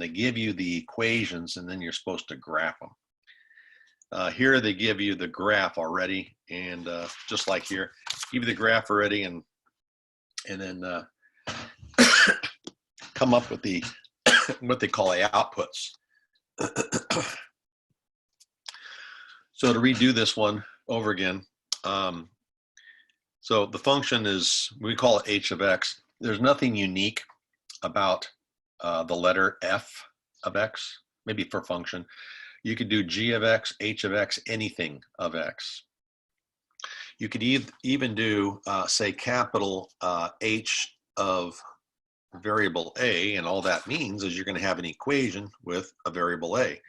They give you the equations, and then you're supposed to graph them. Here they give you the graph already, and just like here, give you the graph already, and then come up with the what they call the outputs. So to redo this one over again, so the function is, we call it h of x. There's nothing unique about the letter f of x, maybe for function. You could do g of x, h of x, anything of x. You could even do, say, capital H of variable a, and all that means is you're going to have an equation with a variable a,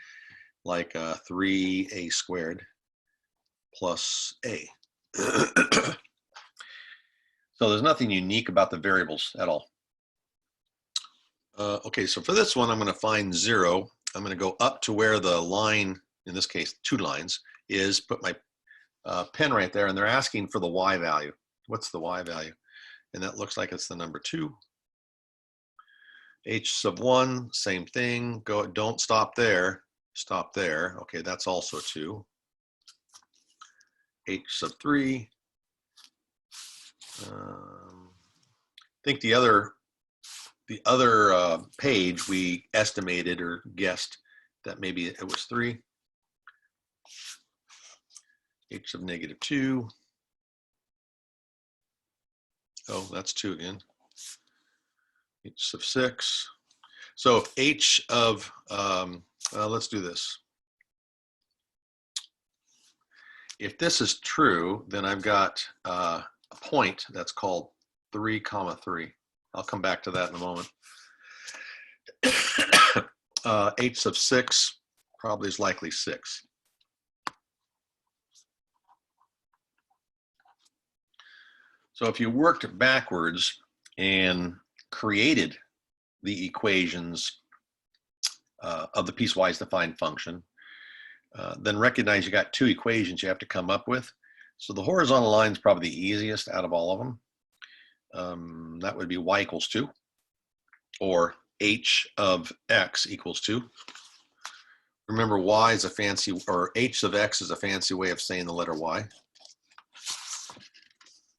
like 3a squared plus a. So there's nothing unique about the variables at all. Okay, so for this one, I'm going to find 0. I'm going to go up to where the line, in this case 2 lines, is, put my pen right there, and they're asking for the y value. What's the y value? And that looks like it's the number 2. H sub 1, same thing. Go, don't stop there. Stop there. Okay, that's also 2. H sub 3. I think the other page we estimated or guessed that maybe it was 3. H of negative 2. Oh, that's 2 again. H of 6. So if H of, let's do this. If this is true, then I've got a point that's called 3, 3. I'll come back to that in a moment. H of 6 probably is likely 6. So if you worked backwards and created the equations of the piecewise defined function, then recognize you got 2 equations you have to come up with. So the horizontal line is probably the easiest out of all of them. That would be y equals 2, or h of x equals 2. Remember, y is a fancy, or h of x is a fancy way of saying the letter y.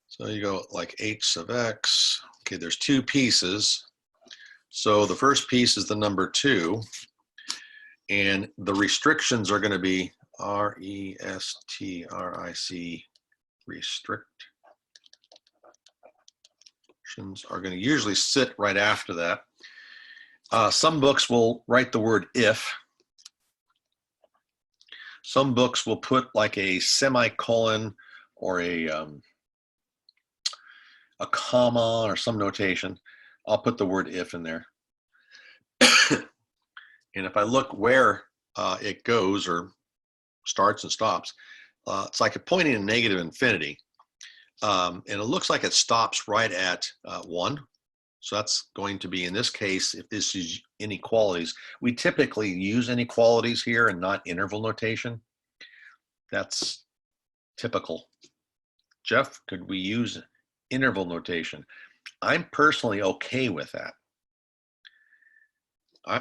So you go like h of x. Okay, there's 2 pieces. So the first piece is the number 2, and the restrictions are going to be R-E-S-T-R-I-C, restrict. Are going to usually sit right after that. Some books will write the word if. Some books will put like a semicolon or a comma or some notation. I'll put the word if in there. And if I look where it goes or starts and stops, it's like a pointing to negative infinity. And it looks like it stops right at 1. So that's going to be, in this case, if this is inequalities, we typically use inequalities here and not interval notation. That's typical. Jeff, could we use interval notation? I'm personally okay with that.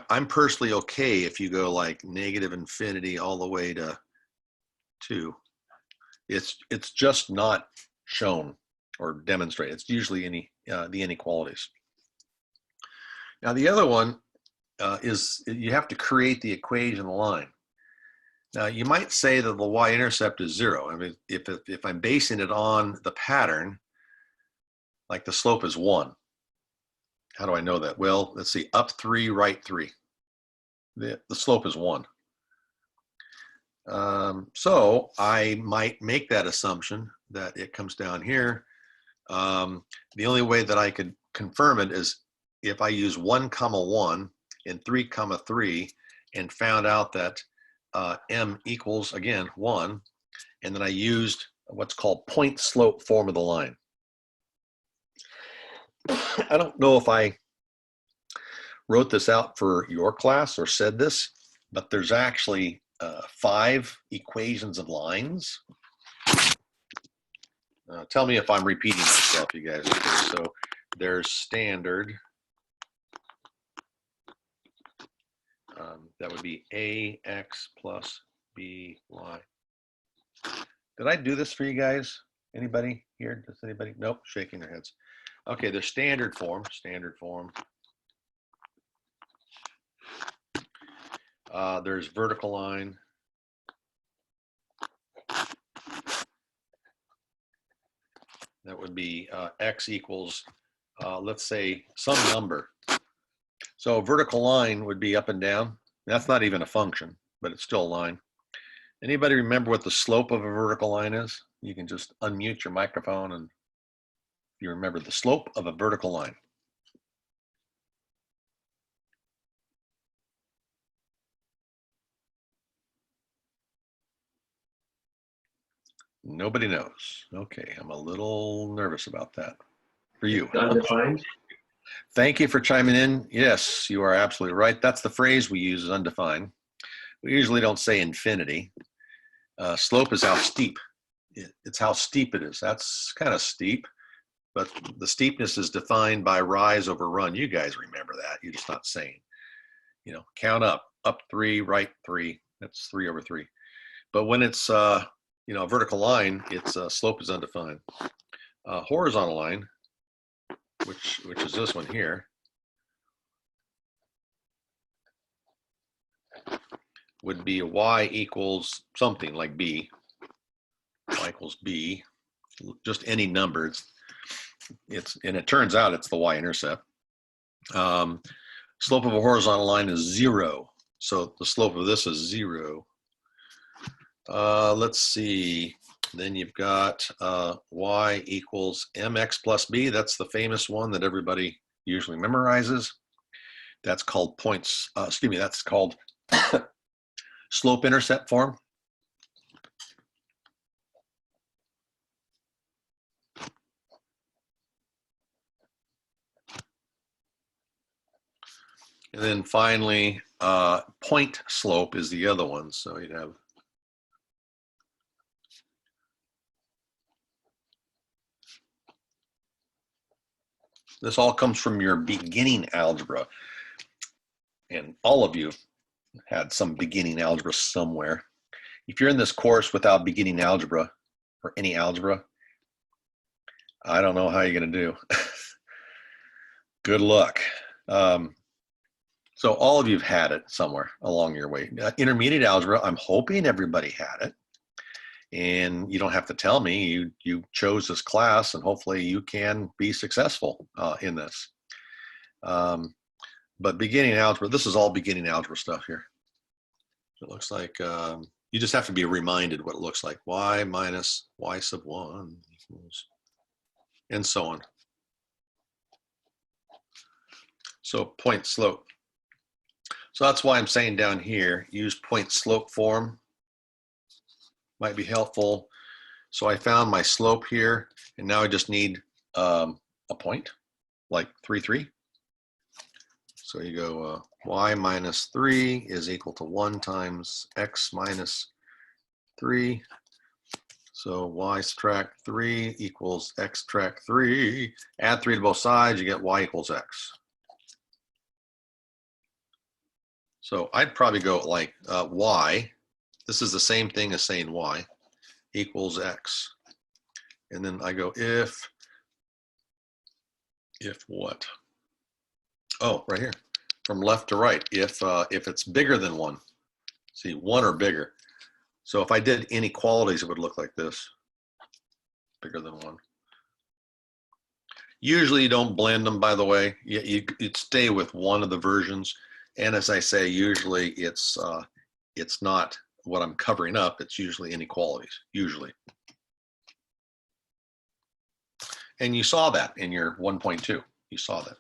I'm personally okay if you go like negative infinity all the way to 2. It's just not shown or demonstrated. It's usually the inequalities. Now the other one is you have to create the equation line. Now you might say that the y-intercept is 0. I mean, if I'm basing it on the pattern, like the slope is 1. How do I know that? Well, let's see, up 3, right 3. The slope is 1. So I might make that assumption that it comes down here. The only way that I could confirm it is if I use 1, 1 and 3, 3 and found out that m equals, again, 1, and then I used what's called point slope form of the line. I don't know if I wrote this out for your class or said this, but there's actually 5 equations of lines. Tell me if I'm repeating myself, you guys. Okay, so there's standard, That would be ax plus by. Did I do this for you guys? Anybody here? Does anybody? Nope, shaking their heads. Okay, the standard form. There's vertical line. That would be x equals, let's say, some number. So a vertical line would be up and down. That's not even a function, but it's still a line. Anybody remember what the slope of a vertical line is? You can just unmute your microphone and you remember the slope of a vertical line. Nobody knows. Okay, I'm a little nervous about that for you. Undefined. Thank you for chiming in. Yes, you are absolutely right. That's the phrase we use, is undefined. We usually don't say infinity. Slope is how steep. It's how steep it is. That's kind of steep, but the steepness is defined by rise over run. You guys remember that. You're just not saying, you know, count up 3, right 3. That's 3 over 3. But when it's, you know, a vertical line, its slope is undefined. Horizontal line, which is this one here, would be a y equals something like b. Y equals b, just any number. And it turns out it's the y-intercept. Slope of a horizontal line is 0, so the slope of this is 0. Let's see. Then you've got y equals mx plus b. That's the famous one that everybody usually memorizes. That's called points. Excuse me. That's called slope-intercept form. And then finally, point slope is the other one. So you'd have this all comes from your beginning algebra. And all of you had some beginning algebra somewhere. If you're in this course without beginning algebra or any algebra, I don't know how you're going to do. Good luck. So all of you have had it somewhere along your way. Intermediate algebra, I'm hoping everybody had it. And you don't have to tell me, you chose this class, and hopefully you can be successful in this. But beginning algebra, this is all beginning algebra stuff here. It looks like you just have to be reminded what it looks like. Y minus y sub 1 equals, and so on. So point slope. So that's why I'm saying down here, use point slope form. Might be helpful. So I found my slope here, and now I just need a point, like 3, 3. So you go y minus 3 is equal to 1 times x minus 3. So y subtract 3 equals x subtract 3. Add 3 to both sides, you get y equals x. So I'd probably go like y. This is the same thing as saying y equals x. And then I go if what? Oh, right here, from left to right. If it's bigger than 1, see 1 or bigger. So if I did inequalities, it would look like this, bigger than 1. Usually you don't blend them, by the way. You'd stay with one of the versions. And as I say, usually it's not what I'm covering up. It's usually inequalities, usually. And you saw that in your 1.2. You saw that.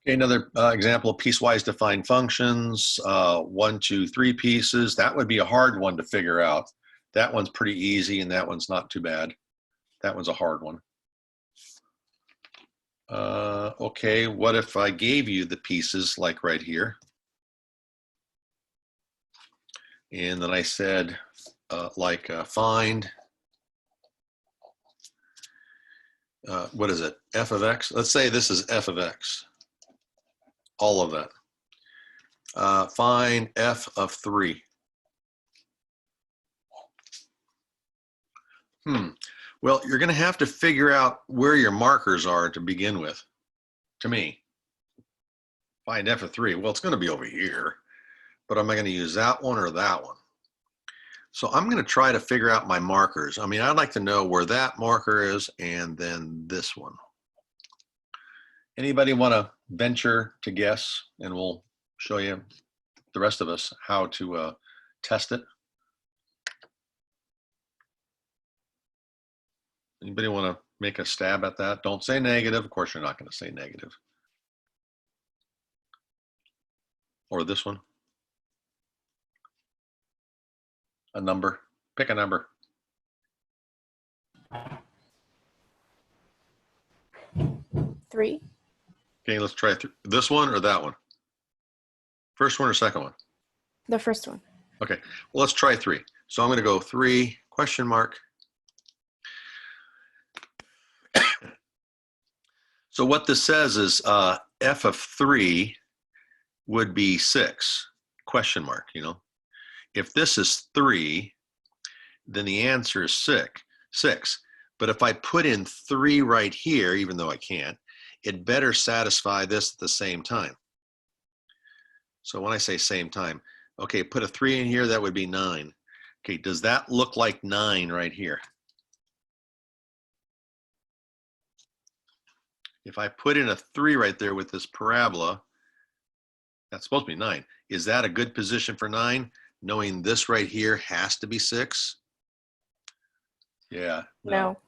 Okay, another example of piecewise defined functions, 1, 2, 3 pieces. That would be a hard one to figure out. That one's pretty easy, and that one's not too bad. That one's a hard one. Okay, what if I gave you the pieces like right here? And then I said, find, what is it, f of x? Let's say this is f of x, all of that. Find f of 3. Well, you're going to have to figure out where your markers are to begin with, to me. Find f of 3. Well, it's going to be over here, but am I going to use that one or that one? So I'm going to try to figure out my markers. I mean, I'd like to know where that marker is and then this one. Anybody want to venture to guess, and we'll show you, the rest of us, how to test it? Anybody want to make a stab at that? Don't say negative. Of course, you're not going to say negative. Or this one. A number. Pick a number. 3. Okay, let's try this one or that one. First one or second one? The first one. Okay, well, let's try 3. So I'm going to go 3, question mark. So what this says is f of 3 would be 6, question mark, you know. If this is 3, then the answer is 6. But if I put in 3 right here, even though I can't, it better satisfy this at the same time. So when I say same time, okay, put a 3 in here, that would be 9. Okay, does that look like 9 right here? If I put in a 3 right there with this parabola, that's supposed to be 9. Is that a good position for 9? Knowing this right here has to be 6? Yeah. No.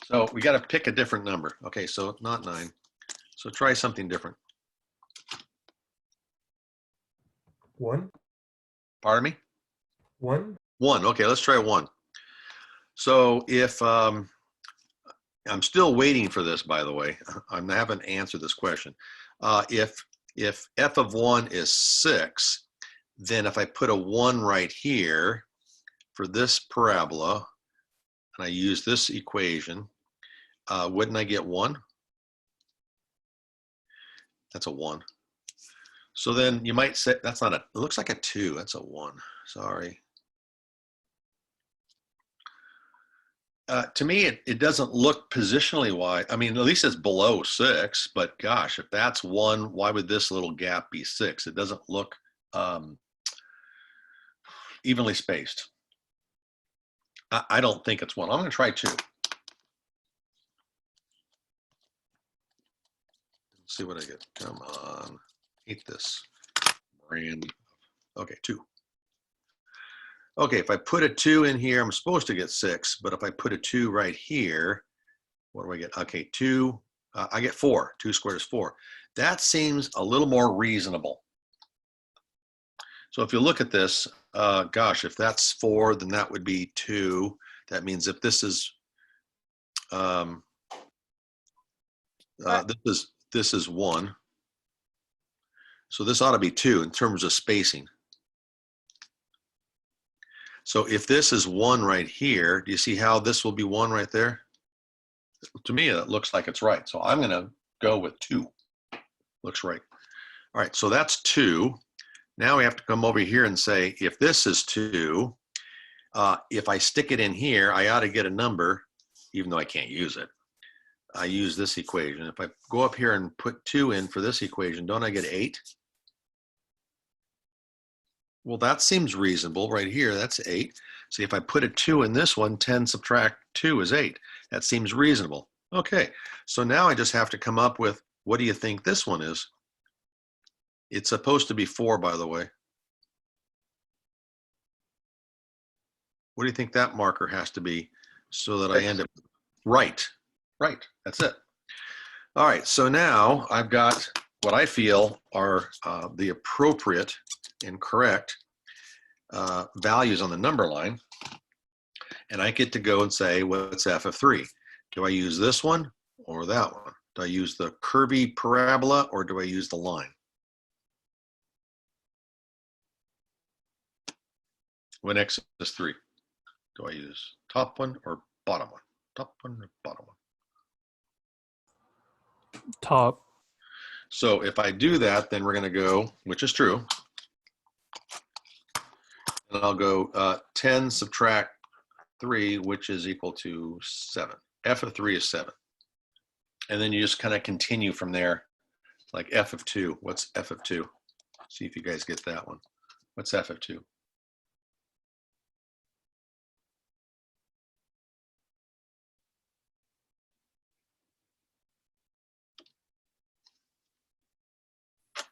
So we got to pick a different number. Okay, so not 9. So try something different. 1. Pardon me? 1. 1. Okay, let's try 1. So if I'm still waiting for this, by the way. I haven't answered this question. If f of 1 is 6, then if I put a 1 right here for this parabola, and I use this equation, wouldn't I get 1? That's a 1. So then you might say, that's not a, it looks like a 2. That's a 1. Sorry. To me, it doesn't look positionally wide. I mean, at least it's below 6, but gosh, if that's 1, why would this little gap be 6? It doesn't look evenly spaced. I don't think it's 1. I'm going to try 2. Let's see what I get. Come on. Hate this brand. Okay, 2. Okay, if I put a 2 in here, I'm supposed to get 6, but if I put a 2 right here, what do I get? Okay, 2, I get 4. 2 squared is 4. That seems a little more reasonable. So if you look at this, gosh, if that's 4, then that would be 2. That means if this is, this is 1. So this ought to be 2 in terms of spacing. So if this is 1 right here, do you see how this will be 1 right there? To me, it looks like it's right. So I'm going to go with 2. Looks right. All right, so that's 2. Now we have to come over here and say, if this is 2, if I stick it in here, I ought to get a number, even though I can't use it. I use this equation. If I go up here and put 2 in for this equation, don't I get 8? Well, that seems reasonable right here. That's 8. See, if I put a 2 in this one, 10 subtract 2 is 8. That seems reasonable. Okay, so now I just have to come up with, what do you think this one is? It's supposed to be 4, by the way. What do you think that marker has to be so that I end up right? Right, that's it. All right, so now I've got what I feel are the appropriate and correct values on the number line. And I get to go and say, what's f of 3? Do I use this one or that one? Do I use the curvy parabola or do I use the line? when x is 3? Do I use top one or bottom one? Top one or bottom one? Top. So if I do that, then we're going to go, which is true, and I'll go 10 subtract 3, which is equal to 7. F of 3 is 7. And then you just kind of continue from there, like f of 2. What's f of 2? See if you guys get that one. What's f of 2?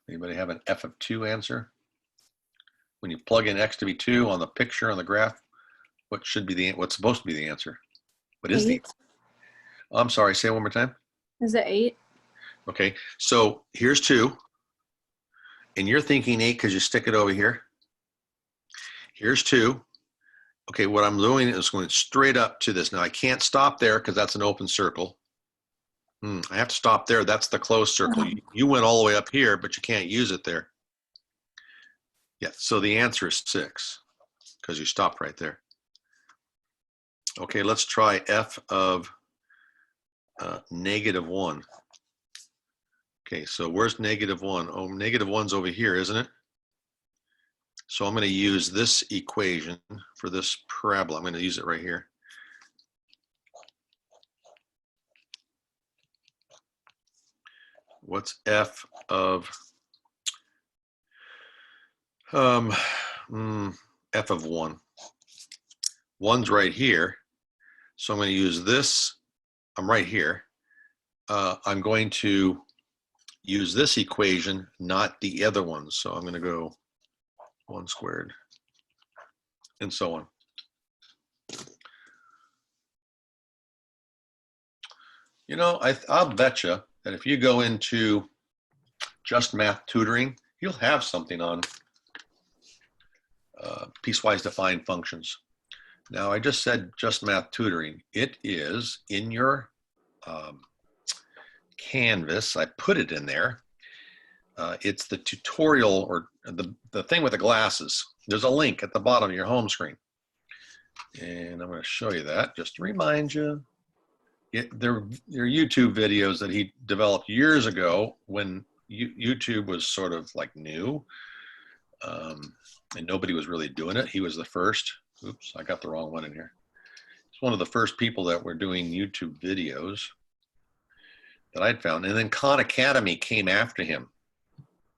Anybody have an f of 2 answer? When you plug in x to be 2 on the picture on the graph, what should be what's supposed to be the answer? What is 8. I'm sorry, say it one more time. Is it 8? Okay, so here's 2. And you're thinking 8 because you stick it over here. Here's 2. Okay, what I'm doing is going straight up to this. Now I can't stop there because that's an open circle. I have to stop there. That's the closed circle. You went all the way up here, but you can't use it there. Yeah, so the answer is 6 because you stopped right there. Okay, let's try f of -1. Okay, so where's -1? Oh, -1's over here, isn't it? So I'm going to use this equation for this parabola. I'm going to use it right here. What's f of f of 1? 1's right here. So I'm going to use this. I'm right here. I'm going to use this equation, not the other one. So I'm going to go 1 squared and so on. You know, I'll bet you that if you go into Just Math Tutoring, you'll have something on piecewise defined functions. Now, I just said Just Math Tutoring. It is in your Canvas. I put it in there. It's the tutorial, or the thing with the glasses. There's a link at the bottom of your home screen. And I'm going to show you that just to remind you. They're YouTube videos that he developed years ago when YouTube was sort of like new, and nobody was really doing it. He was the first. Oops, I got the wrong one in here. He's one of the first people that were doing YouTube videos that I'd found. And then Khan Academy came after him.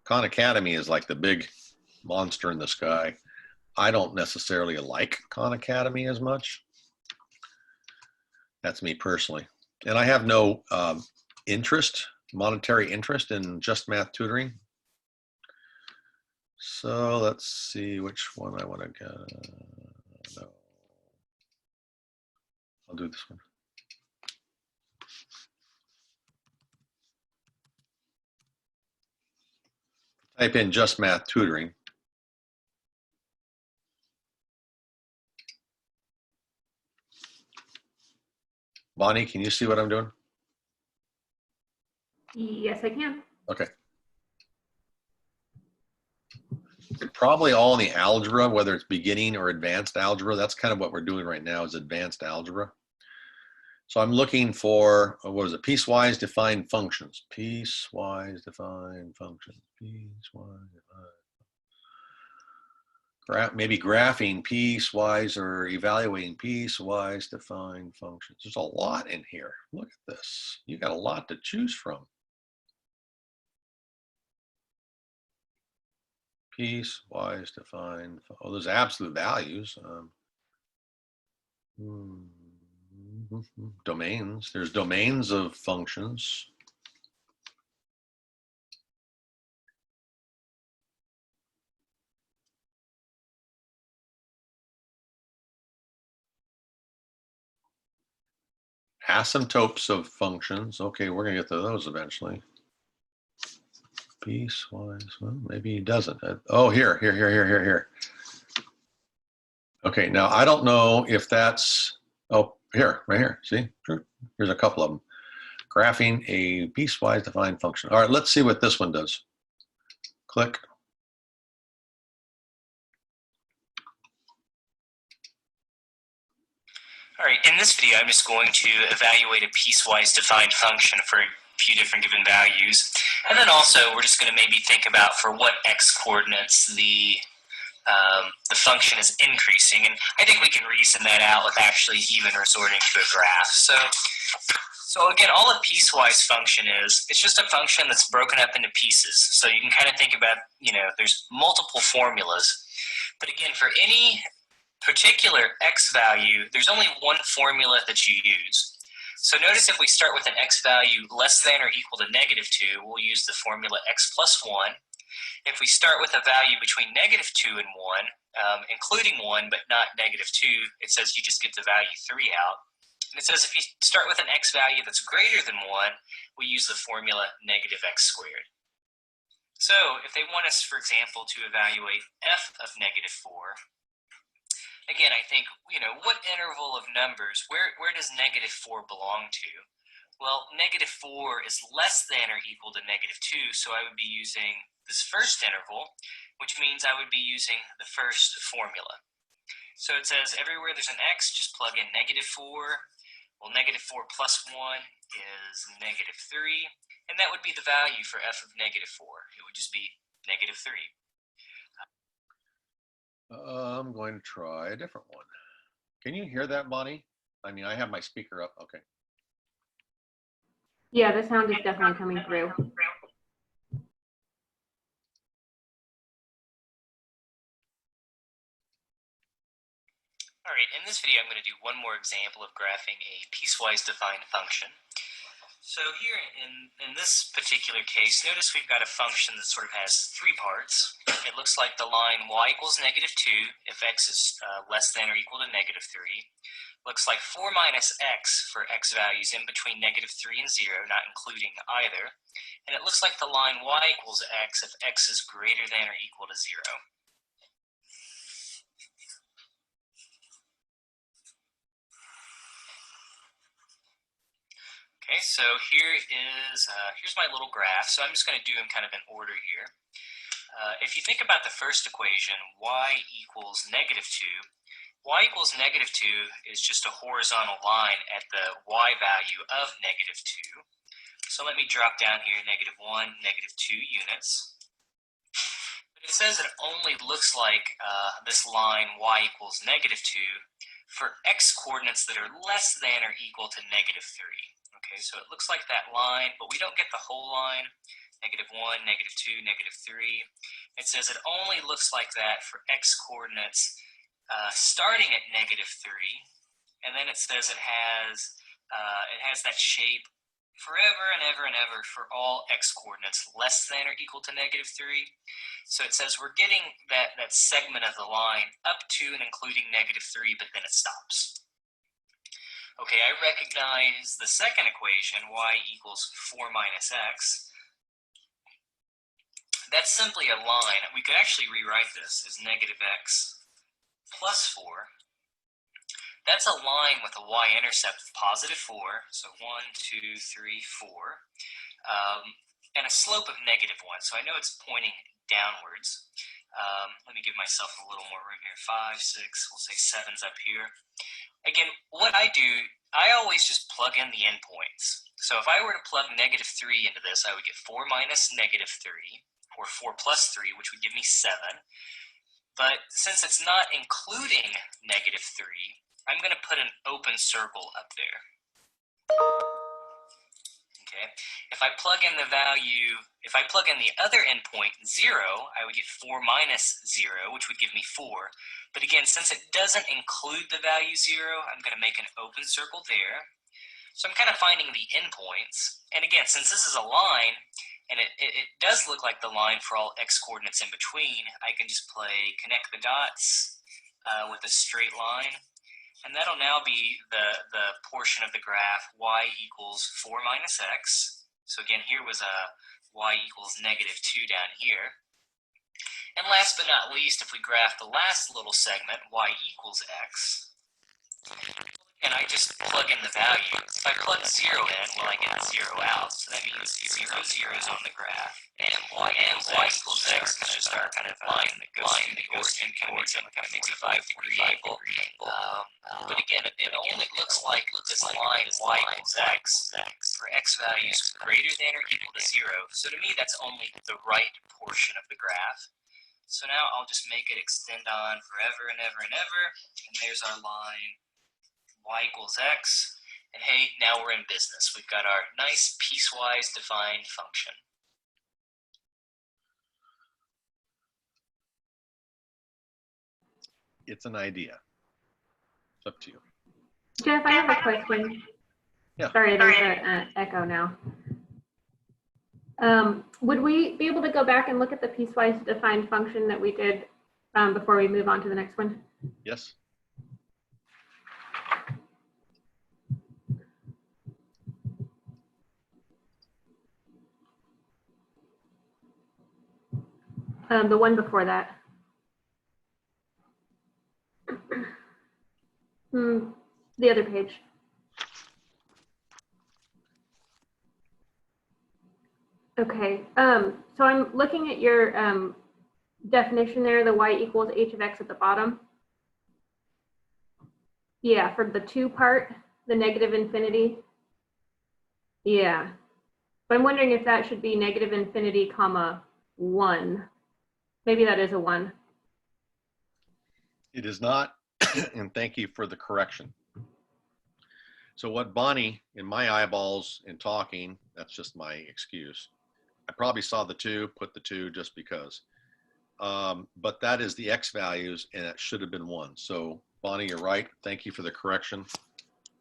Khan Academy is like the big monster in the sky. I don't necessarily like Khan Academy as much. That's me personally. And I have no monetary interest in Just Math Tutoring. So let's see which one I want to go. No. I'll do this one. Type in Just Math Tutoring. Bonnie, can you see what I'm doing? Yes, I can. Okay. Probably all in the algebra, whether it's beginning or advanced algebra. That's kind of what we're doing right now is advanced algebra. So I'm looking for, what is it, piecewise defined functions. Piecewise defined functions. Piecewise defined. Maybe graphing piecewise or evaluating piecewise defined functions. There's a lot in here. Look at this. You got a lot to choose from. Piecewise defined. Oh, there's absolute values. Domains. There's domains of functions. Asymptotes of functions. Okay, we're going to get to those eventually. Piecewise. Well, maybe he doesn't. Oh, here. Okay, now I don't know if that's, oh, here, right here. See, here's a couple of them. Graphing a piecewise defined function. All right, let's see what this one does. Click. All right, in this video, I'm just going to evaluate a piecewise defined function for a few different given values. And then also, we're just going to maybe think about for what x coordinates the function is increasing. And I think we can reason that out with actually even resorting to a graph. So again, all a piecewise function is, it's just a function that's broken up into pieces. So you can kind of think about, there's multiple formulas. But again, for any particular x value, there's only one formula that you use. So notice if we start with an x value less than or equal to -2, we'll use the formula x plus 1. If we start with a value between -2 and 1, including 1 but not -2, it says you just get the value 3 out. And it says if you start with an x value that's greater than 1, we use the formula -x². So if they want us, for example, to evaluate f of -4, again, I think, what interval of numbers, where does -4 belong to? Well, -4 is less than or equal to -2, so I would be using this first interval, which means I would be using the first formula. So it says everywhere there's an x, just plug in -4. Well, -4 plus 1 is -3, and that would be the value for f of -4. It would just be -3. I'm going to try a different one. Can you hear that, Bonnie? I mean, I have my speaker up. Okay. Yeah, the sound is definitely coming through. All right, in this video, I'm going to do one more example of graphing a piecewise defined function. So here in this particular case, notice we've got a function that sort of has 3 parts. It looks like the line y equals -2 if x is less than or equal to -3. Looks like 4 minus x for x values in between -3 and 0, not including either. And it looks like the line y equals x if x is greater than or equal to 0. Okay, so here's my little graph. So I'm just going to do them kind of in order here. If you think about the first equation, y equals -2, y equals -2 is just a horizontal line at the y value of -2. So let me drop down here, -1, -2 units. But it says it only looks like this line y equals -2 for x coordinates that are less than or equal to -3. Okay, so it looks like that line, but we don't get the whole line, -1, -2, -3. It says it only looks like that for x coordinates starting at -3, and then it says it has that shape forever and ever and ever for all x coordinates less than or equal to -3. So it says we're getting that segment of the line up to and including -3, but then it stops. Okay, I recognize the second equation, y equals 4 minus x. That's simply a line. We could actually rewrite this as -x plus 4. That's a line with a y-intercept of +4, so 1, 2, 3, 4, and a slope of -1, so I know it's pointing downwards. Let me give myself a little more room here. 5, 6, we'll say 7's up here. Again, what I do, I always just plug in the endpoints. So if I were to plug -3 into this, I would get 4 minus -3, or 4 plus 3, which would give me 7. But since it's not including -3, I'm going to put an open circle up there. Okay, if I plug in the value, if I plug in the other endpoint, 0, I would get 4 minus 0, which would give me 4. But again, since it doesn't include the value 0, I'm going to make an open circle there. So I'm kind of finding the endpoints. And again, since this is a line, and it does look like the line for all x coordinates in between, I can just connect the dots with a straight line. And that'll now be the portion of the graph y equals 4 minus x. So again, here was a y equals -2 down here. And last but not least, if we graph the last little segment, y equals x, and I just plug in the value. If I plug 0 in, well, I get 0 out. So that means 0, 0 is on the graph. And y equals x is just our kind of line that goes through the origin, kind of makes a 5-degree angle. but again, it only looks like this line y equals x for x values greater than or equal to 0. So to me, that's only the right portion of the graph. So now I'll just make it extend on forever and ever and ever. And there's our line y equals x. And hey, now we're in business. We've got our nice piecewise defined function. It's an idea. It's up to you. Jeff, I have a question. Yeah. Sorry, there's an echo now. Would we be able to go back and look at the piecewise defined function that we did before we move on to the next one? Yes. The one before that. The other page. Okay, so I'm looking at your definition there, the y equals h of x at the bottom. Yeah, for the 2 part, the negative infinity. Yeah, but I'm wondering if that should be negative infinity comma 1. Maybe that is a 1. It is not, and thank you for the correction. So what Bonnie, in my eyeballs in talking, that's just my excuse. I probably saw the 2, put the 2 just because. But that is the x values, and it should have been 1. So Bonnie, you're right. Thank you for the correction.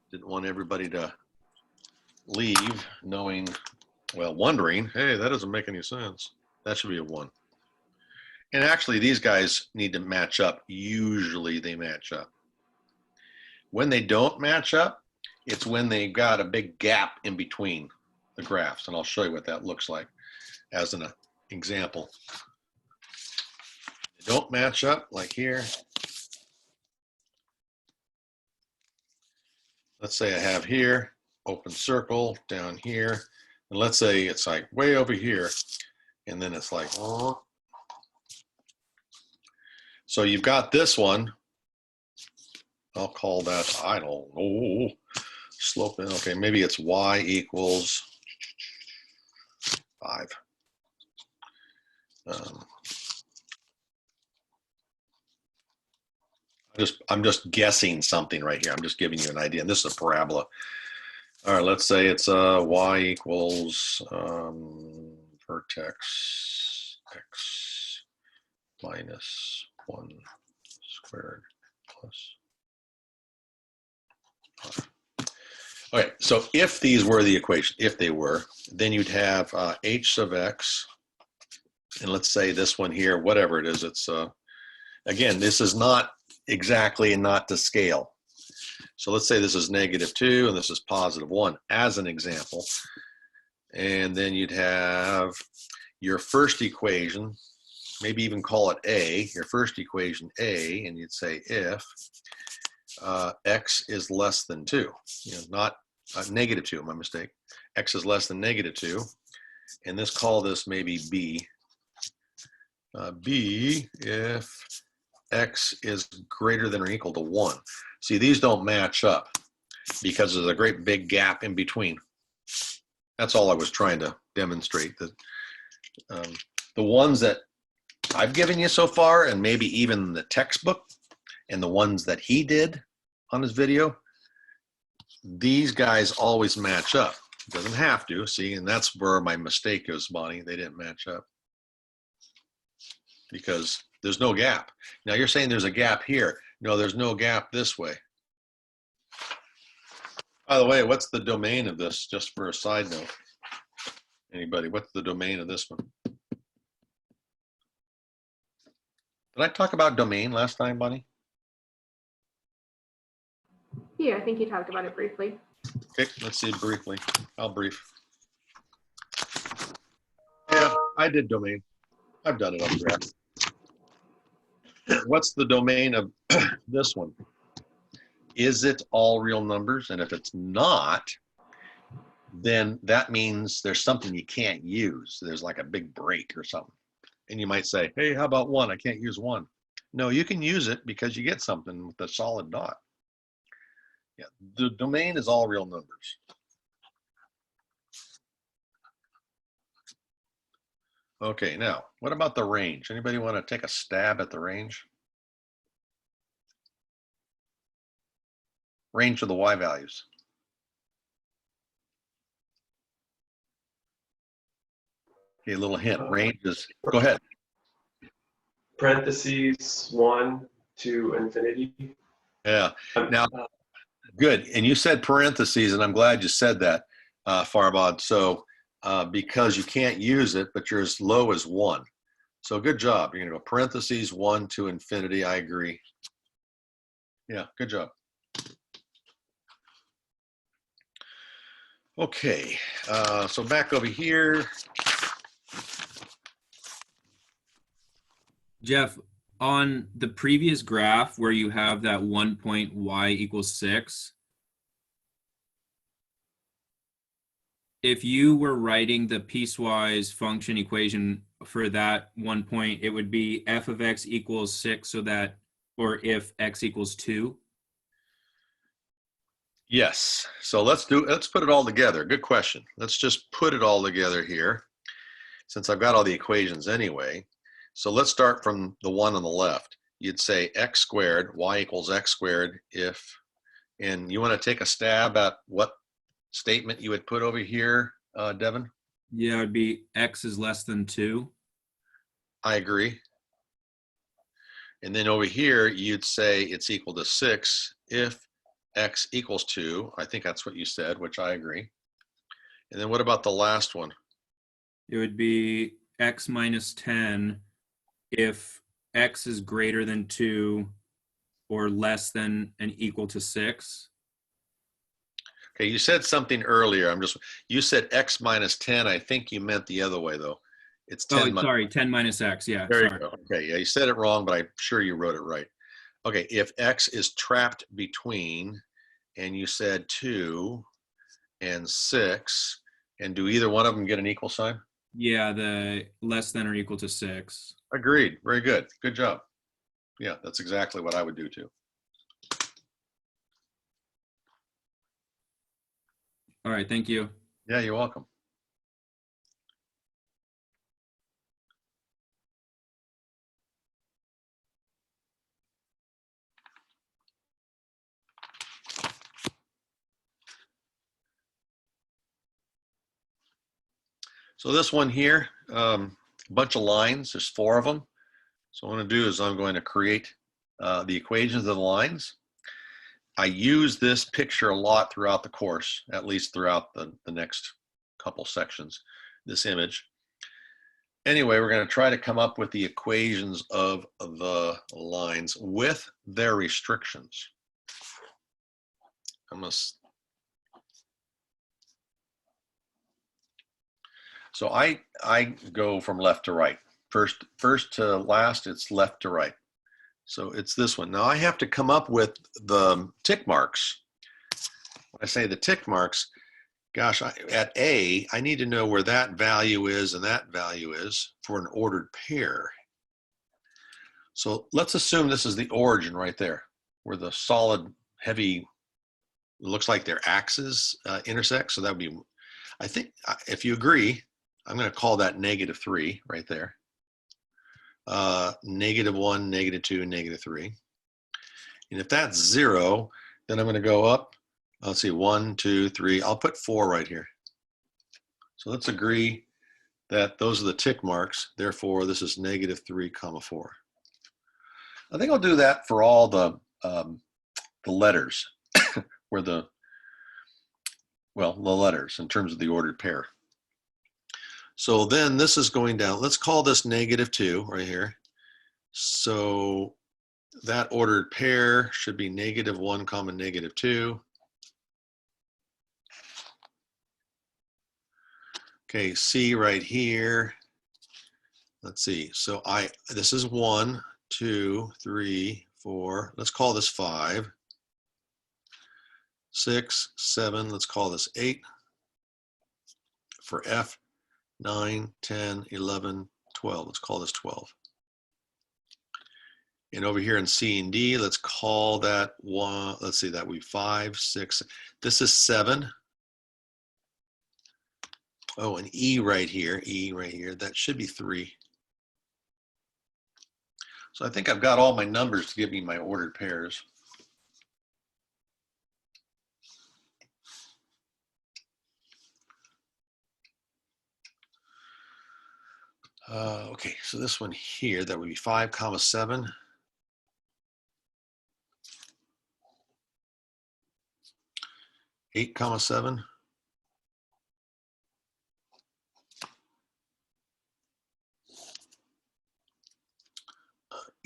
Didn't want everybody to leave knowing, well, wondering, hey, that doesn't make any sense. That should be a 1. And actually, these guys need to match up. Usually they match up. When they don't match up, it's when they've got a big gap in between the graphs. And I'll show you what that looks like as an example. They don't match up like here. Let's say I have here, open circle down here. And let's say it's like way over here. And then it's like, oh. So you've got this one. I'll call that, I don't know, slope. Okay, maybe it's y equals 5. I'm just guessing something right here. I'm just giving you an idea. And this is a parabola. All right, let's say it's y equals vertex x minus 1 squared plus 5. Okay, so if these were the equation, if they were, then you'd have h sub x, and let's say this one here, whatever it is, it's, again, this is not exactly and not to scale. So let's say this is -2 and this is +1 as an example. And then you'd have your first equation, maybe even call it A, your first equation A, and you'd say if x is less than 2, you know, not -2, my mistake. X is less than -2, and this, call this maybe B. B if x is greater than or equal to 1. See, these don't match up because there's a great big gap in between. That's all I was trying to demonstrate. That the ones that I've given you so far, and maybe even the textbook, and the ones that he did on his video, these guys always match up. It doesn't have to, see, and that's where my mistake is, Bonnie. They didn't match up because there's no gap. Now you're saying there's a gap here. No, there's no gap this way. By the way, what's the domain of this, just for a side note? Anybody, what's the domain of this one? Did I talk about domain last time, Bonnie? Yeah, I think you talked about it briefly. Okay, let's see briefly. I'll brief. Yeah, I did domain. I've done it on graph. What's the domain of this one? Is it all real numbers? And if it's not, then that means there's something you can't use. There's like a big break or something. And you might say, hey, how about 1? I can't use 1. No, you can use it because you get something with a solid dot. Yeah, the domain is all real numbers. Okay, now, what about the range? Anybody want to take a stab at the range? Range of the Y values. Okay, a little hint. Range is, go ahead. Parentheses 1 to infinity. Yeah, now, good. And you said parentheses, and I'm glad you said that, Farbod. So, because you can't use it, but you're as low as 1. So good job. You're going to go parentheses 1 to infinity. I agree. Yeah, good job. Okay, so back over here. Jeff, on the previous graph where you have that 1 point y equals 6, if you were writing the piecewise function equation for that 1 point, it would be f of x equals 6 so that, or if x equals 2. Yes, so let's put it all together. Good question. Let's just put it all together here since I've got all the equations anyway. So let's start from the one on the left. You'd say x squared, y equals x squared if, and you want to take a stab at what statement you would put over here, Devin? Yeah, it would be x is less than 2. I agree. And then over here, you'd say it's equal to 6 if x equals 2. I think that's what you said, which I agree. And then what about the last one? It would be x minus 10 if x is greater than 2 or less than and equal to 6. Okay, you said something earlier. You said x minus 10. I think you meant the other way though. It's 10 Oh, sorry, 10 minus x. Yeah, There sorry. you go. Okay, yeah, you said it wrong, but I'm sure you wrote it right. Okay, if x is trapped between, and you said 2 and 6, and do either one of them get an equal sign? Yeah, the less than or equal to 6. Agreed. Very good. Good job. Yeah, that's exactly what I would do too. All right, thank you. Yeah, you're welcome. So this one here, a bunch of lines, there's 4 of them. So what I'm going to do is I'm going to create the equations of the lines. I use this picture a lot throughout the course, at least throughout the next couple sections, this image. Anyway, we're going to try to come up with the equations of the lines with their restrictions. So I go from left to right. First to last, it's left to right. So it's this one. Now I have to come up with the tick marks. When I say the tick marks, gosh, at A, I need to know where that value is and that value is for an ordered pair. So let's assume this is the origin right there, where the solid, heavy, looks like their axes intersect. So that would be, I think, if you agree, I'm going to call that -3 right there. -1, -2, -3. And if that's 0, then I'm going to go up. Let's see, 1, 2, 3. I'll put 4 right here. So let's agree that those are the tick marks. Therefore, this is -3, 4. I think I'll do that for all the letters, where the letters in terms of the ordered pair. So then this is going down. Let's call this -2 right here. So that ordered pair should be -1, -2. Okay, C right here. Let's see. So this is 1, 2, 3, 4. Let's call this 5. 6, 7. Let's call this 8. For F, 9, 10, 11, 12. Let's call this 12. And over here in C and D, let's call that one, let's see, that would be 5, 6. This is 7. Oh, and E right here, that should be 3. So I think I've got all my numbers to give me my ordered pairs. Okay, so this one here, that would be 5, 7. 8, 7.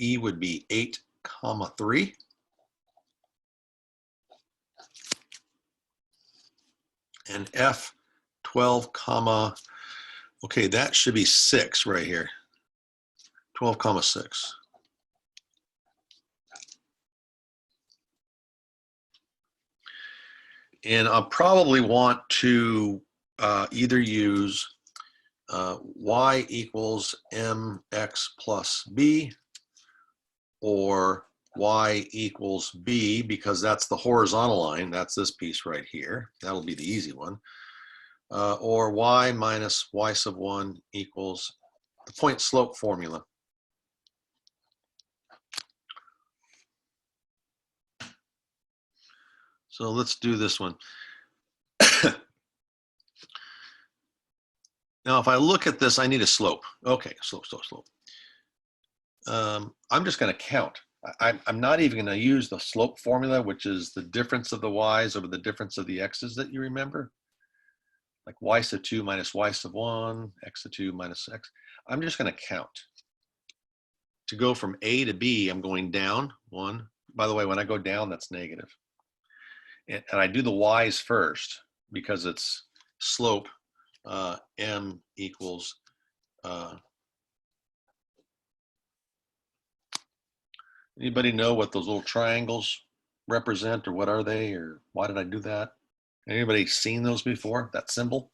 E would be 8, 3. And F 12, okay, that should be 6 right here. 12, 6. And I'll probably want to either use y equals mx plus b, or y equals b, because that's the horizontal line. That's this piece right here. That'll be the easy one. Or y minus y sub 1 equals the point slope formula. So let's do this one. Now, if I look at this, I need a slope. Okay, slope. I'm just going to count. I'm not even going to use the slope formula, which is the difference of the y's over the difference of the x's that you remember. Like y sub 2 minus y sub 1, x sub 2 minus x. I'm just going to count. To go from A to B, I'm going down 1. By the way, when I go down, that's negative. And I do the y's first because it's slope m equals anybody know what those little triangles represent, or what are they, or why did I do that? Anybody seen those before, that symbol?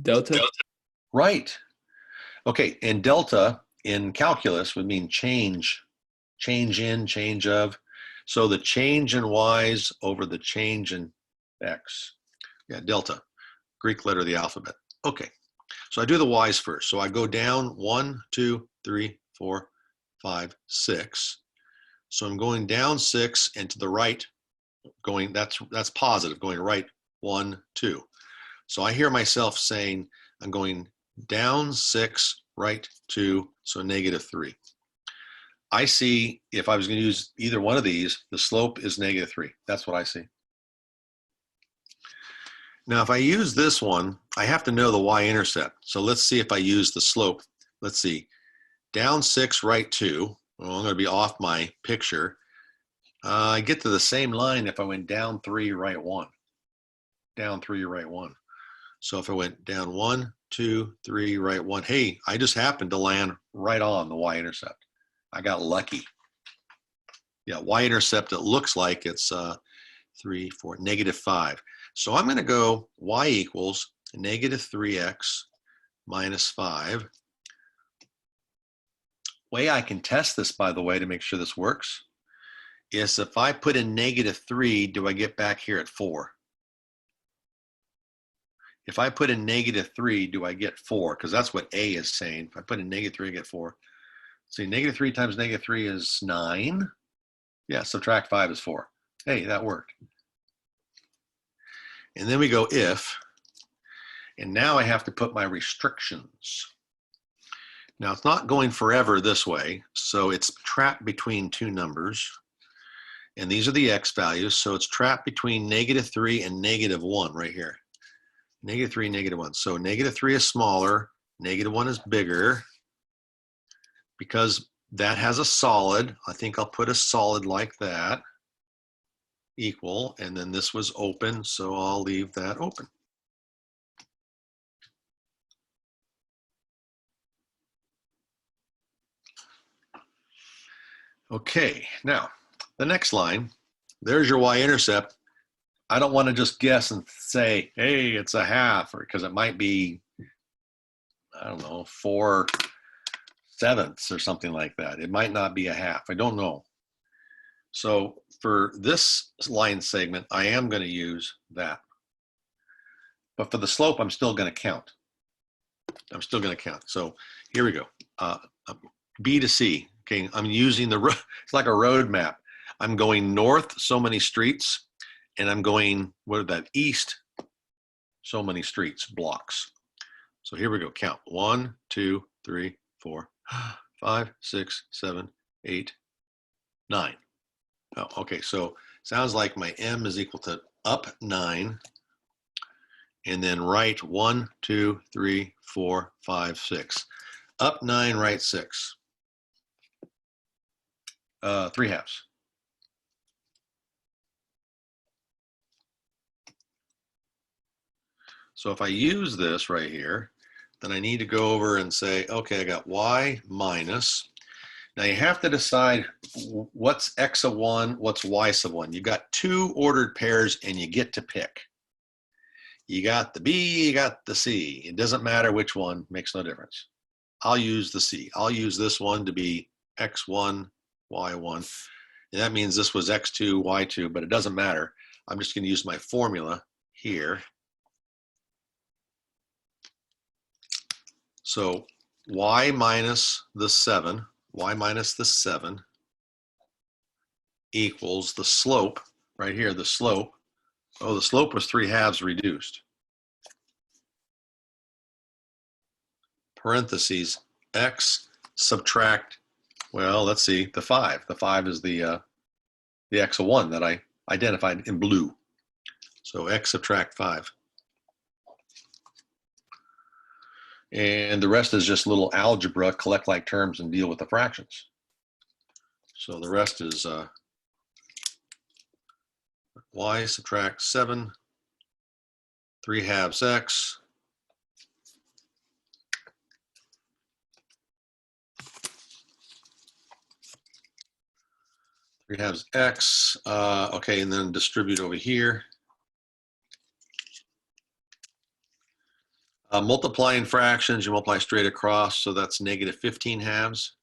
Delta? Right. Okay, and delta in calculus would mean change in, change of. So the change in y's over the change in x. Yeah, delta, Greek letter of the alphabet. Okay, so I do the y's first. So I go down 1, 2, 3, 4, 5, 6. So I'm going down 6 and to the right, going, that's positive, going right 1, 2. So I hear myself saying, I'm going down 6, right 2, so negative 3. I see, if I was going to use either one of these, the slope is negative 3. That's what I see. Now, if I use this one, I have to know the y-intercept. So let's see if I use the slope. Let's see, down 6, right 2. Well, I'm going to be off my picture. I get to the same line if I went down 3, right 1. Down 3, right 1. So if I went down 1, 2, 3, right 1, hey, I just happened to land right on the y-intercept. I got lucky. Yeah, y-intercept, it looks like it's 3, 4, negative 5. So I'm going to go y equals negative 3x minus 5. Way I can test this, by the way, to make sure this works, is if I put in negative 3, do I get back here at 4? If I put in negative 3, do I get 4? Because that's what A is saying. If I put in negative 3, I get 4. See, negative 3 times negative 3 is 9. Yeah, subtract 5 is 4. Hey, that worked. And then we go if, and now I have to put my restrictions. Now, it's not going forever this way, so it's trapped between two numbers. And these are the x values, so it's trapped between negative 3 and negative 1 right here. Negative 3, negative 1. So negative 3 is smaller, negative 1 is bigger. Because that has a solid, I think I'll put a solid like that, equal, and then this was open, so I'll leave that open. Okay, now, the next line, there's your y-intercept. I don't want to just guess and say, hey, it's a half, or because it might be, I don't know, 4 sevenths or something like that. It might not be a half. I don't know. So for this line segment, I am going to use that. But for the slope, I'm still going to count. I'm still going to count. So here we go. B to C. Okay, I'm using the, it's like a road map. I'm going north so many streets, and I'm going, what is that, east so many streets, blocks. So here we go, count. 1, 2, 3, 4, 5, 6, 7, 8, 9. Oh, okay, so sounds like my M is equal to up 9, and then right 1, 2, 3, 4, 5, 6. Up 9, right 6. 3 halves. So if I use this right here, then I need to go over and say, okay, I got y minus. Now you have to decide what's x of 1, what's y sub 1. You've got 2 ordered pairs and you get to pick. You got the B, you got the C. It doesn't matter which one, makes no difference. I'll use the C. I'll use this one to be x1, y1. And that means this was x2, y2, but it doesn't matter. I'm just going to use my formula here. So y minus the 7 equals the slope right here, the slope. Oh, the slope was 3 halves reduced. Parentheses, x subtract, well, let's see, the 5. The 5 is the x of 1 that I identified in blue. So x subtract 5. And the rest is just little algebra, collect like terms and deal with the fractions. So the rest is y subtract 7, 3 halves x, okay, and then distribute over here. Multiplying fractions, you multiply straight across, so that's negative 15 halves.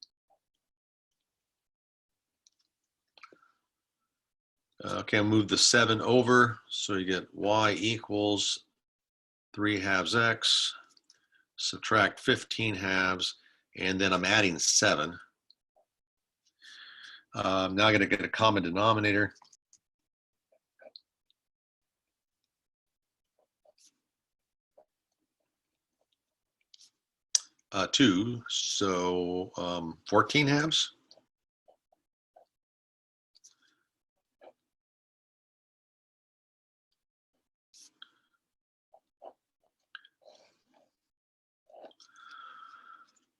Okay, I'll move the 7 over, so you get y equals 3 halves x, subtract 15 halves, and then I'm adding 7. Now I'm going to get a common denominator. Two, so 14 halves.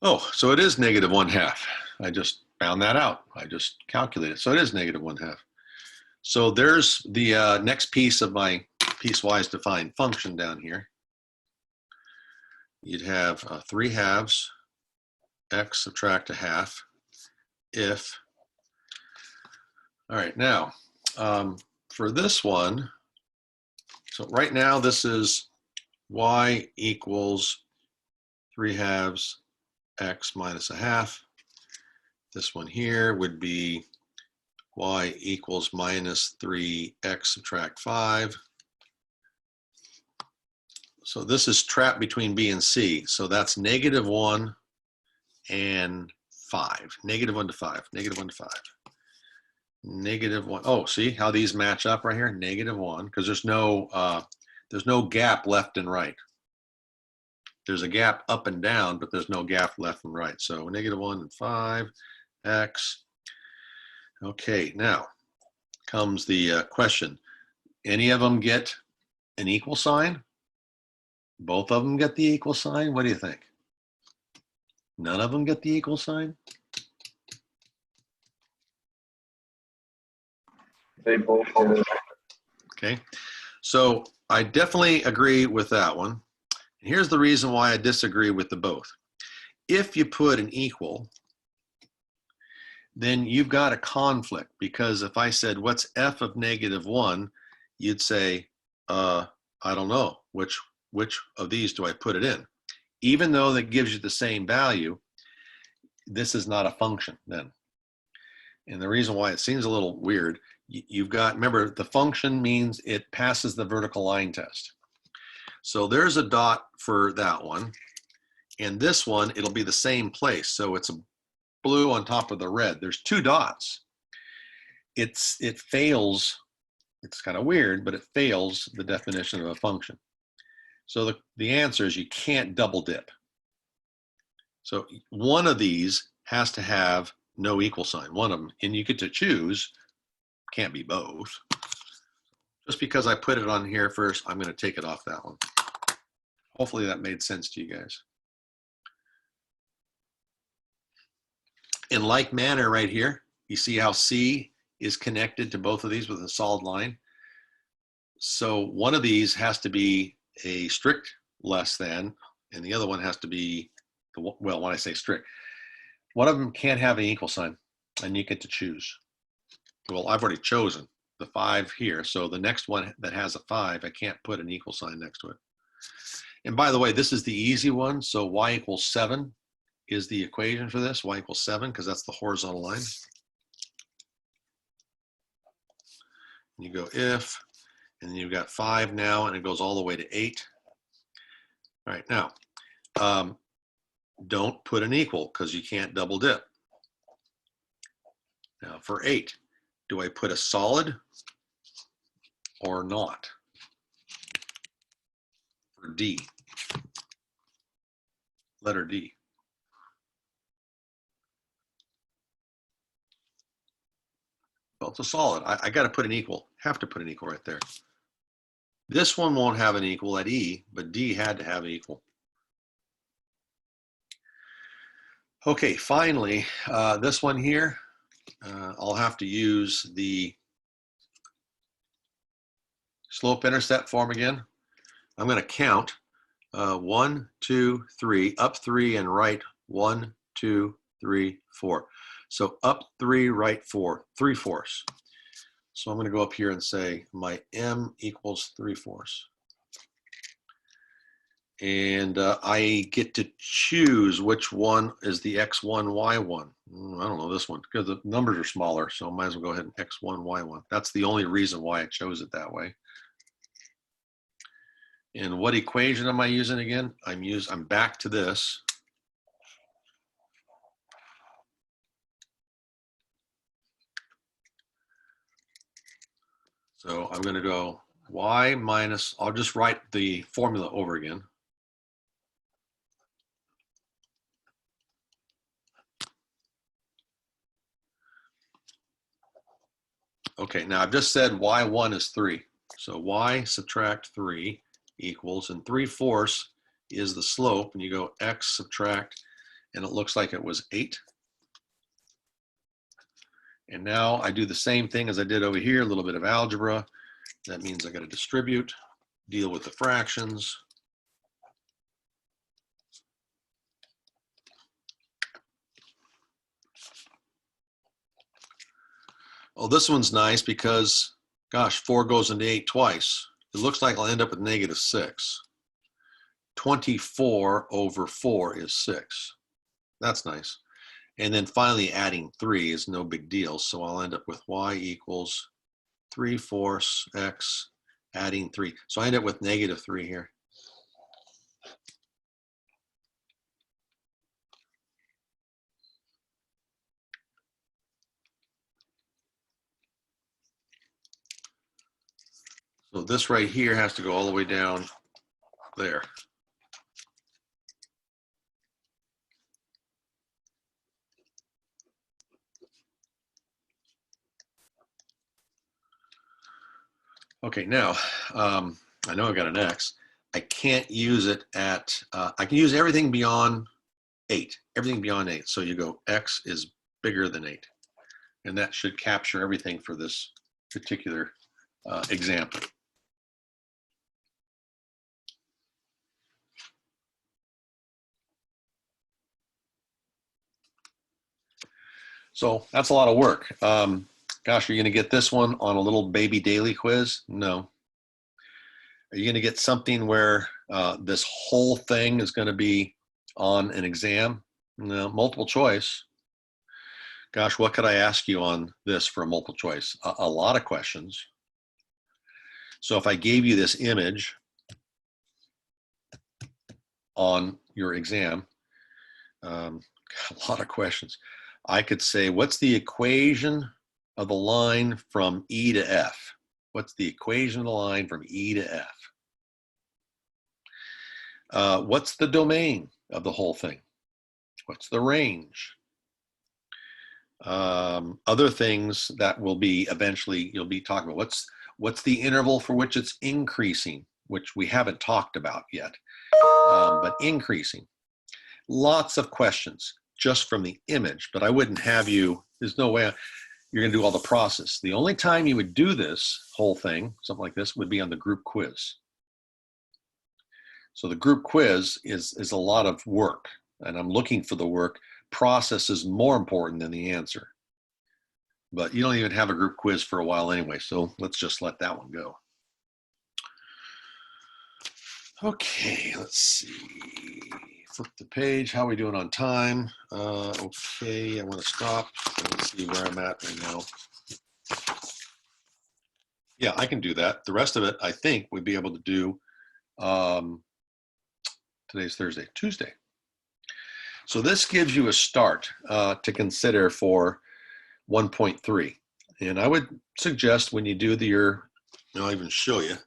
Oh, so it is negative 1/2. I just found that out. I just calculated. So it is negative 1/2. So there's the next piece of my piecewise defined function down here. You'd have 3 halves, x subtract 1/2, if. All right, now for this one, so right now this is y equals 3 halves x minus 1/2. This one here would be y equals minus 3x subtract 5. So this is trapped between B and C. So that's negative 1 and 5. Negative 1 to 5. Negative 1 to 5. Negative 1. Oh, see how these match up right here? Negative 1, because there's no gap left and right. There's a gap up and down, but there's no gap left and right. So negative 1 and 5, x. Okay, now comes the question. Any of them get an equal sign? Both of them get the equal sign? What do you think? None of them get the equal sign? They both do. Okay, so I definitely agree with that one. Here's the reason why I disagree with the both. If you put an equal, then you've got a conflict, because if I said, what's f of negative 1, you'd say, I don't know, which of these do I put it in? Even though that gives you the same value, this is not a function then. And the reason why it seems a little weird, you've got, remember, the function means it passes the vertical line test. So there's a dot for that one. And this one, it'll be the same place. So it's a blue on top of the red. There's two dots. It fails, it's kind of weird, but it fails the definition of a function. So the answer is you can't double dip. So one of these has to have no equal sign, one of them, and you get to choose, can't be both. Just because I put it on here first, I'm going to take it off that one. Hopefully that made sense to you guys. In like manner right here, you see how C is connected to both of these with a solid line. So one of these has to be a strict less than, and the other one has to be, well, when I say strict, one of them can't have an equal sign, and you get to choose. Well, I've already chosen the 5 here, so the next one that has a 5, I can't put an equal sign next to it. And by the way, this is the easy one, so y equals 7 is the equation for this, y equals 7, because that's the horizontal line. You go if, and then you've got 5 now, and it goes all the way to 8. All right, now, don't put an equal, because you can't double dip. Now for 8, do I put a solid or not? For D, letter D. Well, it's a solid. I got to put an equal, have to put an equal right there. This one won't have an equal at E, but D had to have an equal. Okay, finally, this one here, I'll have to use the slope-intercept form again. I'm going to count 1, 2, 3, up 3 and right 1, 2, 3, 4. So up 3, right 4, 3/4. So I'm going to go up here and say my M equals 3/4. And I get to choose which one is the X1, Y1. I don't know this one because the numbers are smaller, so I might as well go ahead and X1, Y1. That's the only reason why I chose it that way. And what equation am I using again? I'm back to this. So I'm going to go y minus, I'll just write the formula over again. Okay, now I've just said y1 is 3. So y subtract 3 equals, and 3/4 is the slope, and you go x subtract, and it looks like it was 8. And now I do the same thing as I did over here, a little bit of algebra. That means I got to distribute, deal with the fractions. Oh, this one's nice because, gosh, 4 goes into 8 twice. It looks like I'll end up with -6. 24 over 4 is 6. That's nice. And then finally adding 3 is no big deal. So I'll end up with y equals 3/4 x adding 3. So I end up with -3 here. So this right here has to go all the way down there. Okay, now, I know I've got an X. I can't use it at, I can use everything beyond 8, everything beyond 8. So you go X is bigger than 8. And that should capture everything for this particular example. So that's a lot of work. Gosh, are you going to get this one on a little baby daily quiz? No. Are you going to get something where this whole thing is going to be on an exam? No, multiple choice. Gosh, what could I ask you on this for a multiple choice? A lot of questions. So if I gave you this image on your exam, a lot of questions. I could say, what's the equation of the line from E to F? What's the equation of the line from E to F? What's the domain of the whole thing? What's the range? Other things that will be eventually you'll be talking about. What's the interval for which it's increasing, which we haven't talked about yet, but increasing. Lots of questions just from the image, but I wouldn't have you, there's no way you're going to do all the process. The only time you would do this whole thing, something like this, would be on the group quiz. So the group quiz is a lot of work, and I'm looking for the work. Process is more important than the answer. But you don't even have a group quiz for a while anyway, so let's just let that one go. Okay, let's see. Flip the page. How are we doing on time? Okay, I want to stop. Let's see where I'm at right now. Yeah, I can do that. The rest of it, I think, we'd be able to do. Today's Thursday, Tuesday. So this gives you a start to consider for 1.3. And I would suggest when you do I'll even show you.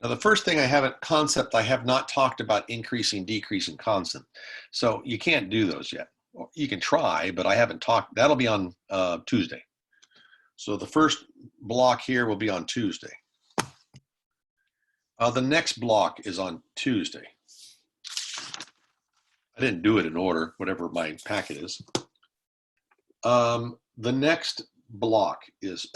Now, the first thing I have not talked about increasing, decreasing, constant. So you can't do those yet. You can try, but I haven't talked. That'll be on Tuesday. So the first block here will be on Tuesday. The next block is on Tuesday. I didn't do it in order, whatever my packet is. The next block is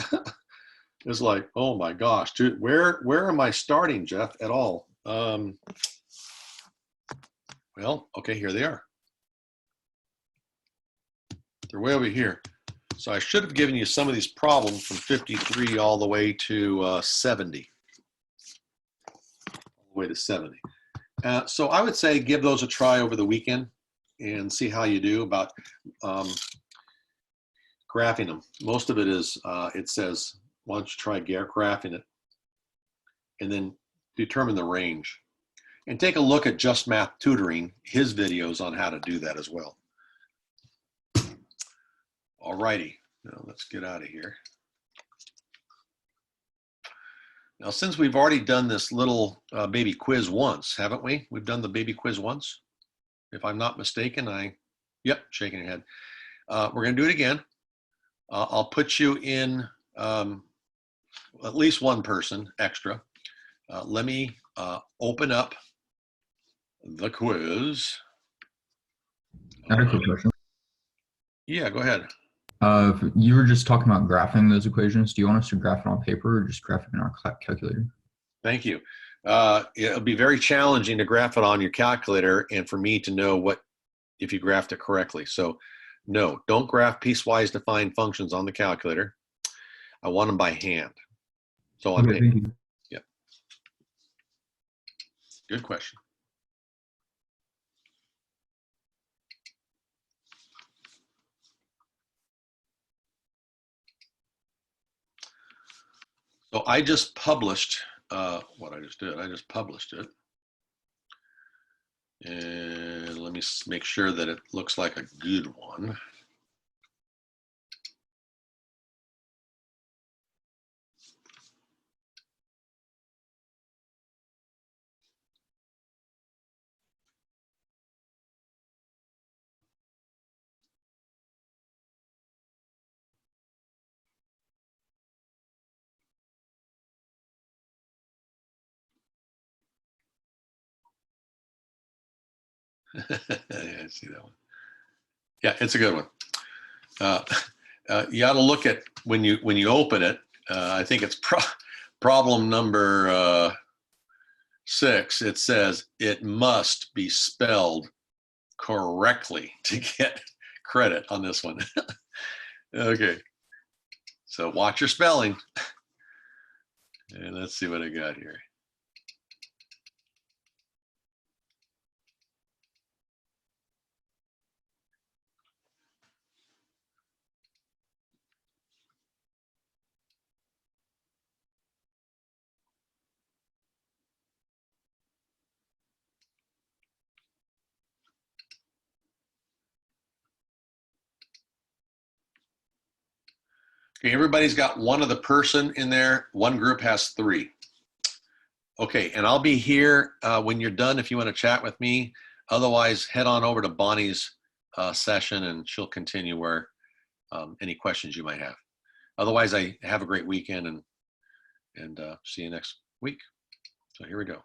is like, oh my gosh, dude, where am I starting, Jeff, at all? Well, okay, here they are. They're way over here. So I should have given you some of these problems from 53 all the way to 70. All the way to 70. So I would say give those a try over the weekend and see how you do about graphing them. Most of it is, it says, why don't you try graphing it and then determine the range. And take a look at Just Math Tutoring, his videos on how to do that as well. All righty, now let's get out of here. Now, since we've already done this little baby quiz once, haven't we? We've done the baby quiz once. If I'm not mistaken, yep, shaking your head. We're gonna do it again. I'll put you in at least one person extra. Let me open up the quiz. I had a quick question. Yeah, go ahead. You were just talking about graphing those equations. Do you want us to graph it on paper or just graph it in our calculator? Thank you. It'll be very challenging to graph it on your calculator and for me to know if you graphed it correctly. So no, don't graph piecewise defined functions on the calculator. I want them by hand. So on paper. Thank you. Yep. Good question. So I just published what I just did. I just published it. And let me make sure that it looks like a good one. Yeah, I see that one. Yeah, it's a good one. You ought to look at when you open it. I think it's problem number 6, it says it must be spelled correctly to get credit on this one. Okay, so watch your spelling. And let's see what I got here. Okay, everybody's got one of the person in there. One group has 3. Okay, and I'll be here when you're done if you want to chat with me. Otherwise, head on over to Bonnie's session and she'll continue where any questions you might have. Otherwise, I have a great weekend and see you next week. So here we go.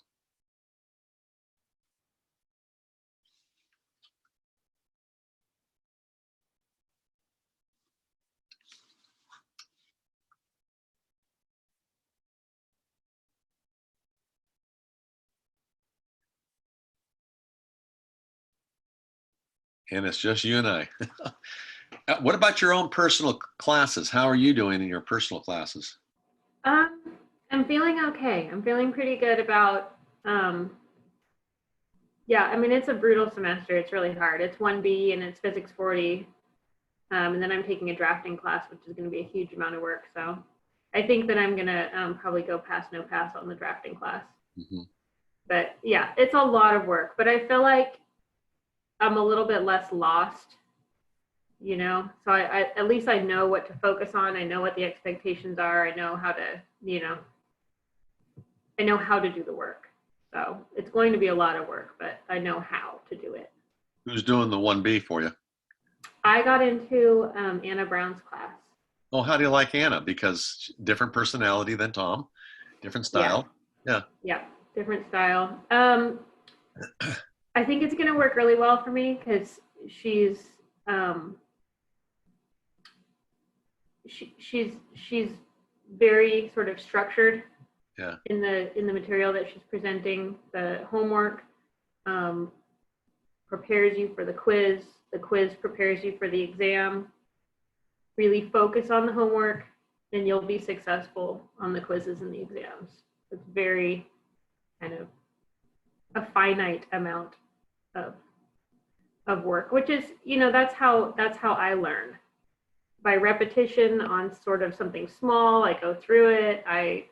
And it's just you and I. What about your own personal classes? How are you doing in your personal classes? I'm feeling okay. I'm feeling pretty good about, yeah, I mean, it's a brutal semester. It's really hard. It's 1B and it's physics 40. And then I'm taking a drafting class, which is going to be a huge amount of work. So I think that I'm going to probably go pass, no pass on the drafting class. Mm-hmm. But yeah, it's a lot of work, but I feel like I'm a little bit less lost, you know? So I at least I know what to focus on. I know what the expectations are. I know how to, you know, I know how to do the work. So it's going to be a lot of work, but I know how to do it. Who's doing the 1B for you? I got into Anna Brown's class. Oh, how do you like Anna? Because different personality than Tom, different style. Yeah. Yeah, different style. I think it's going to work really well for me because she's she's very sort of structured. Yeah. In the material that she's presenting. The homework prepares you for the quiz. The quiz prepares you for the exam. Really focus on the homework and you'll be successful on the quizzes and the exams. It's very kind of a finite amount of work, which is, you know, that's how I learn. By repetition on sort of something small, I go through it, I,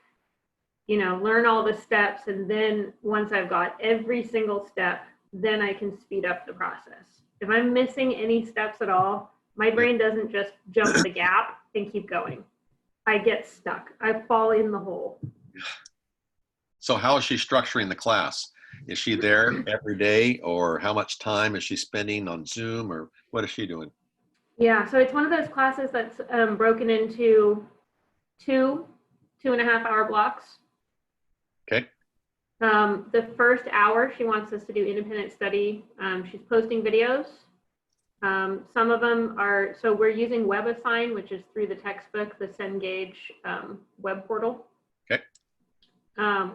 you know, learn all the steps, and then once I've got every single step, then I can speed up the process. If I'm missing any steps at all, my brain doesn't just jump the gap and keep going. I get stuck. I fall in the hole. So how is she structuring the class? Is she there every day, or how much time is she spending on Zoom, or what is she doing? Yeah, so it's one of those classes that's broken into 2.5 hour blocks. Okay. The first hour, she wants us to do independent study. She's posting videos. Some of them are, so we're using Webassign, which is through the textbook, the Cengage web portal. Okay.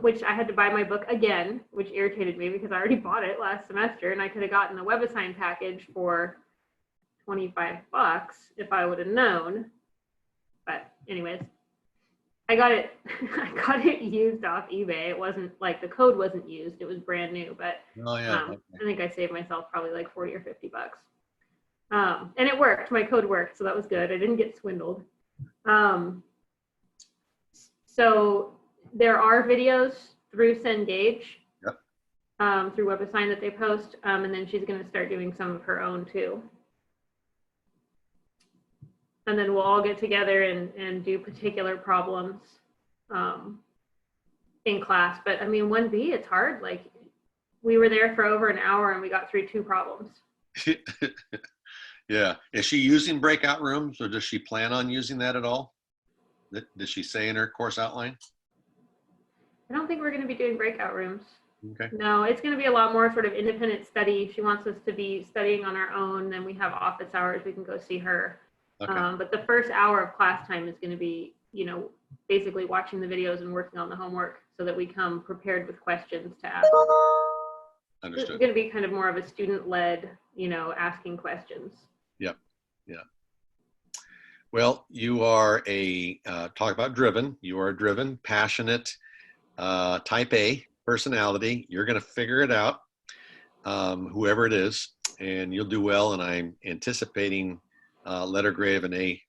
Which I had to buy my book again, which irritated me because I already bought it last semester and I could have gotten the Webassign package for $25 if I would have known. But anyways, I got it used off eBay. It wasn't like the code wasn't used, it was brand new, but Oh yeah. Okay. I think I saved myself probably like 40 or 50 bucks. And it worked, my code worked, so that was good. I didn't get swindled. So there are videos through Cengage, Yep. Through Webassign that they post, and then she's going to start doing some of her own too. And then we'll all get together and do particular problems in class. But I mean, 1B, it's hard. Like, we were there for over an hour and we got through 2 problems. Yeah. Is she using breakout rooms, or does she plan on using that at all? Did she say in her course outline? I don't think we're going to be doing breakout rooms. Okay. No, it's going to be a lot more sort of independent study. She wants us to be studying on our own. Then we have office hours. We can go see her. Okay. But the first hour of class time is going to be, you know, basically watching the videos and working on the homework so that we come prepared with questions to ask. It's Understood. going to be kind of more of a student-led, asking questions. Yep. Yeah. Well, you are talk about driven. You are a driven, passionate, type A personality. You're going to figure it out, whoever it is, and you'll do well. And I'm anticipating letter grade of an A.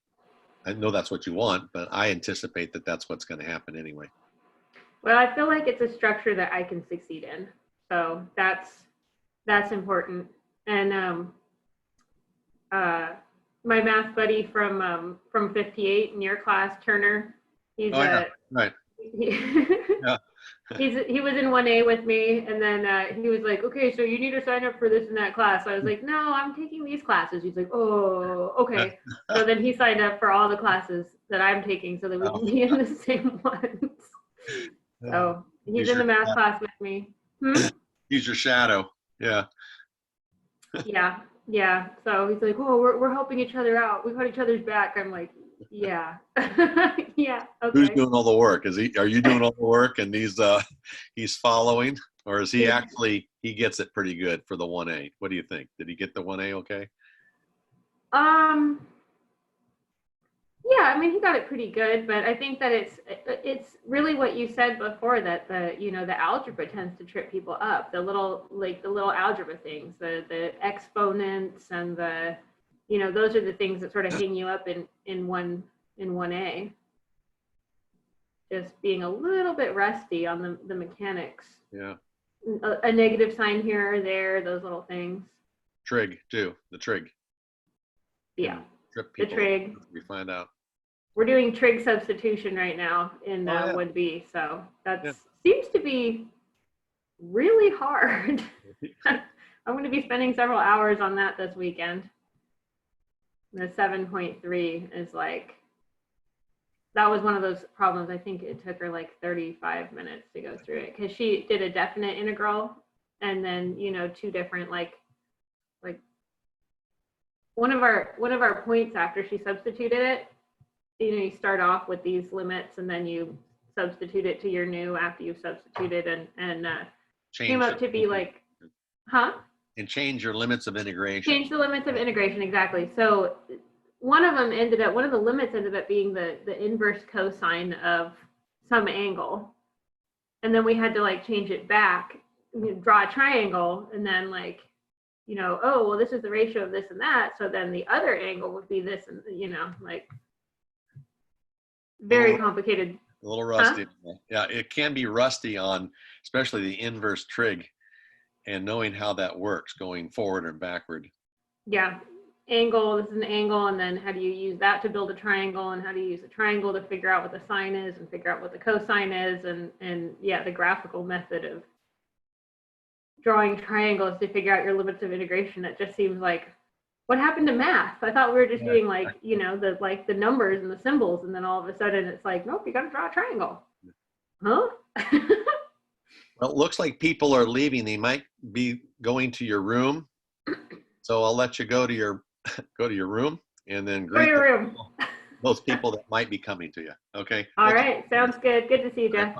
I know that's what you want, but I anticipate that that's what's going to happen anyway. Well, I feel like it's a structure that I can succeed in. So that's important. And my math buddy from 58 in your class, Turner, he's Right. Yeah. he was in 1A with me, and then he was like, okay, so you need to sign up for this and that class. So I was like, no, I'm taking these classes. He's like, oh, okay. So then he signed up for all the classes that I'm taking so that we can be in the same ones. So he's in the math class with me. He's your shadow. Yeah. Yeah. So he's like, oh, we're helping each other out. We've got each other's back. I'm like, yeah. Yeah. Okay. Who's doing all the work? Are you doing all the work and he's following, or is he actually, he gets it pretty good for the 1A? What do you think? Did he get the 1A okay? Yeah, I mean, he got it pretty good, but I think that it's really what you said before, that the algebra tends to trip people up. The little algebra things, the exponents and those are the things that sort of hang you up in 1A. Just being a little bit rusty on the mechanics. Yeah. A negative sign here or there, those little things. Trig too. The trig. Yeah. Trip The people. trig. We find out. We're doing trig substitution right now in 1B, so that seems to be really hard. I'm going to be spending several hours on that this weekend. The 7.3 is like, that was one of those problems. I think it took her like 35 minutes to go through it because she did a definite integral and then two different like one of our points after she substituted it. You start off with these limits and then you substitute it to your new after you've substituted and came up to be like, And change your limits of integration. Change the limits of integration, exactly. So one of the limits ended up being the inverse cosine of some angle. And then we had to like change it back, draw a triangle, and then like, oh, well, this is the ratio of this and that. So then the other angle would be this, and like, very complicated. A little rusty. Yeah, it can be rusty on especially the inverse trig and knowing how that works going forward and backward. Yeah. Angle, this is an angle, and then how do you use that to build a triangle, and how do you use a triangle to figure out what the sine is and figure out what the cosine is, and yeah, the graphical method of drawing triangles to figure out your limits of integration. It just seems like, what happened to math? I thought we were just doing like, the numbers and the symbols, and then all of a sudden it's like, nope, you got to draw a triangle. Huh? Well, it looks like people are leaving. They might be going to your room. So I'll let you go to your room and then greet those people that might be coming to you. Okay. All right. Sounds good. Good to see you, Jeff.